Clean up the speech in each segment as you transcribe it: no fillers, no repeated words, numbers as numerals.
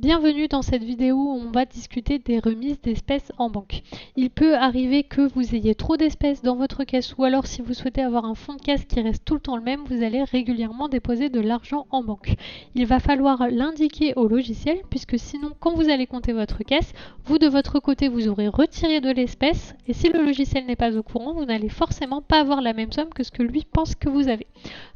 Bienvenue dans cette vidéo où on va discuter des remises d'espèces en banque. Il peut arriver que vous ayez trop d'espèces dans votre caisse ou alors si vous souhaitez avoir un fonds de caisse qui reste tout le temps le même, vous allez régulièrement déposer de l'argent en banque. Il va falloir l'indiquer au logiciel puisque sinon quand vous allez compter votre caisse, vous de votre côté vous aurez retiré de l'espèce et si le logiciel n'est pas au courant, vous n'allez forcément pas avoir la même somme que ce que lui pense que vous avez.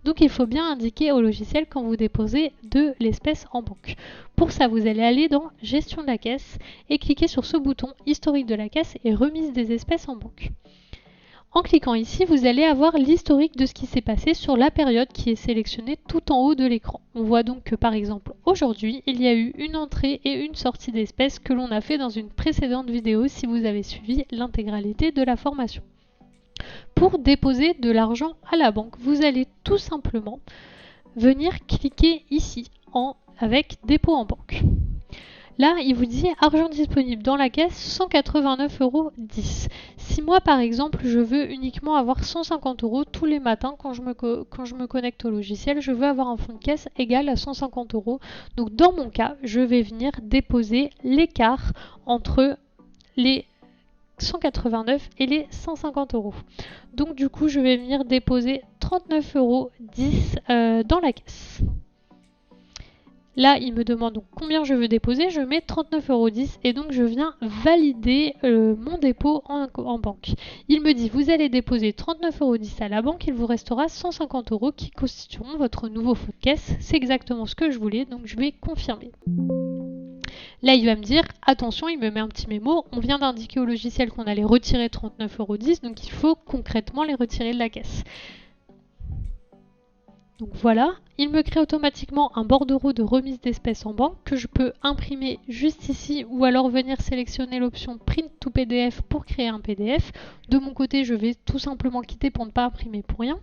Donc il faut bien indiquer au logiciel quand vous déposez de l'espèce en banque. Pour ça, vous allez aller dans Gestion de la caisse et cliquer sur ce bouton Historique de la caisse et Remise des espèces en banque. En cliquant ici, vous allez avoir l'historique de ce qui s'est passé sur la période qui est sélectionnée tout en haut de l'écran. On voit donc que par exemple aujourd'hui, il y a eu une entrée et une sortie d'espèces que l'on a fait dans une précédente vidéo si vous avez suivi l'intégralité de la formation. Pour déposer de l'argent à la banque, vous allez tout simplement venir cliquer ici avec dépôt en banque. Là, il vous dit argent disponible dans la caisse 189,10 €. Si moi, par exemple, je veux uniquement avoir 150 € tous les matins quand je me connecte au logiciel, je veux avoir un fonds de caisse égal à 150 €. Donc, dans mon cas, je vais venir déposer l'écart entre les 189 et les 150 €. Donc, du coup, je vais venir déposer 39,10 € dans la caisse. Là, il me demande donc combien je veux déposer, je mets 39,10 € et donc je viens valider mon dépôt en banque. Il me dit vous allez déposer 39,10 € à la banque, il vous restera 150 € qui constitueront votre nouveau fonds de caisse. C'est exactement ce que je voulais, donc je vais confirmer. Là, il va me dire, attention, il me met un petit mémo, on vient d'indiquer au logiciel qu'on allait retirer 39,10 €, donc il faut concrètement les retirer de la caisse. Donc voilà, il me crée automatiquement un bordereau de remise d'espèces en banque que je peux imprimer juste ici ou alors venir sélectionner l'option Print to PDF pour créer un PDF. De mon côté, je vais tout simplement quitter pour ne pas imprimer pour rien.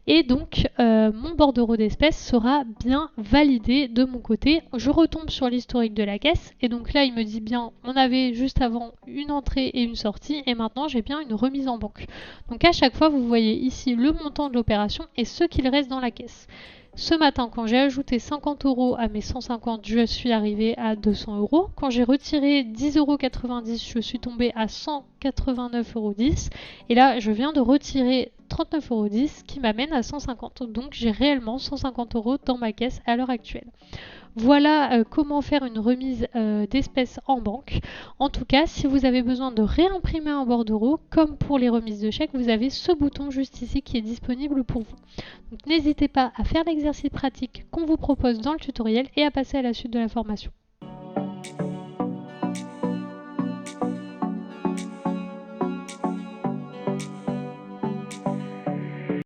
Et donc, mon bordereau d'espèces sera bien validé de mon côté. Je retombe sur l'historique de la caisse. Et donc là, il me dit bien, on avait juste avant une entrée et une sortie. Et maintenant, j'ai bien une remise en banque. Donc à chaque fois, vous voyez ici le montant de l'opération et ce qu'il reste dans la caisse. Ce matin, quand j'ai ajouté 50 € à mes 150, je suis arrivée à 200 €. Quand j'ai retiré 10,90 €, je suis tombée à 189,10 €. Et là, je viens de retirer 39,10 € qui m'amène à 150. Donc, j'ai réellement 150 € dans ma caisse à l'heure actuelle. Voilà comment faire une remise d'espèces en banque. En tout cas, si vous avez besoin de réimprimer un bordereau, comme pour les remises de chèques, vous avez ce bouton juste ici qui est disponible pour vous. Donc n'hésitez pas à faire l'exercice pratique qu'on vous propose dans le tutoriel et à passer à la suite de la formation.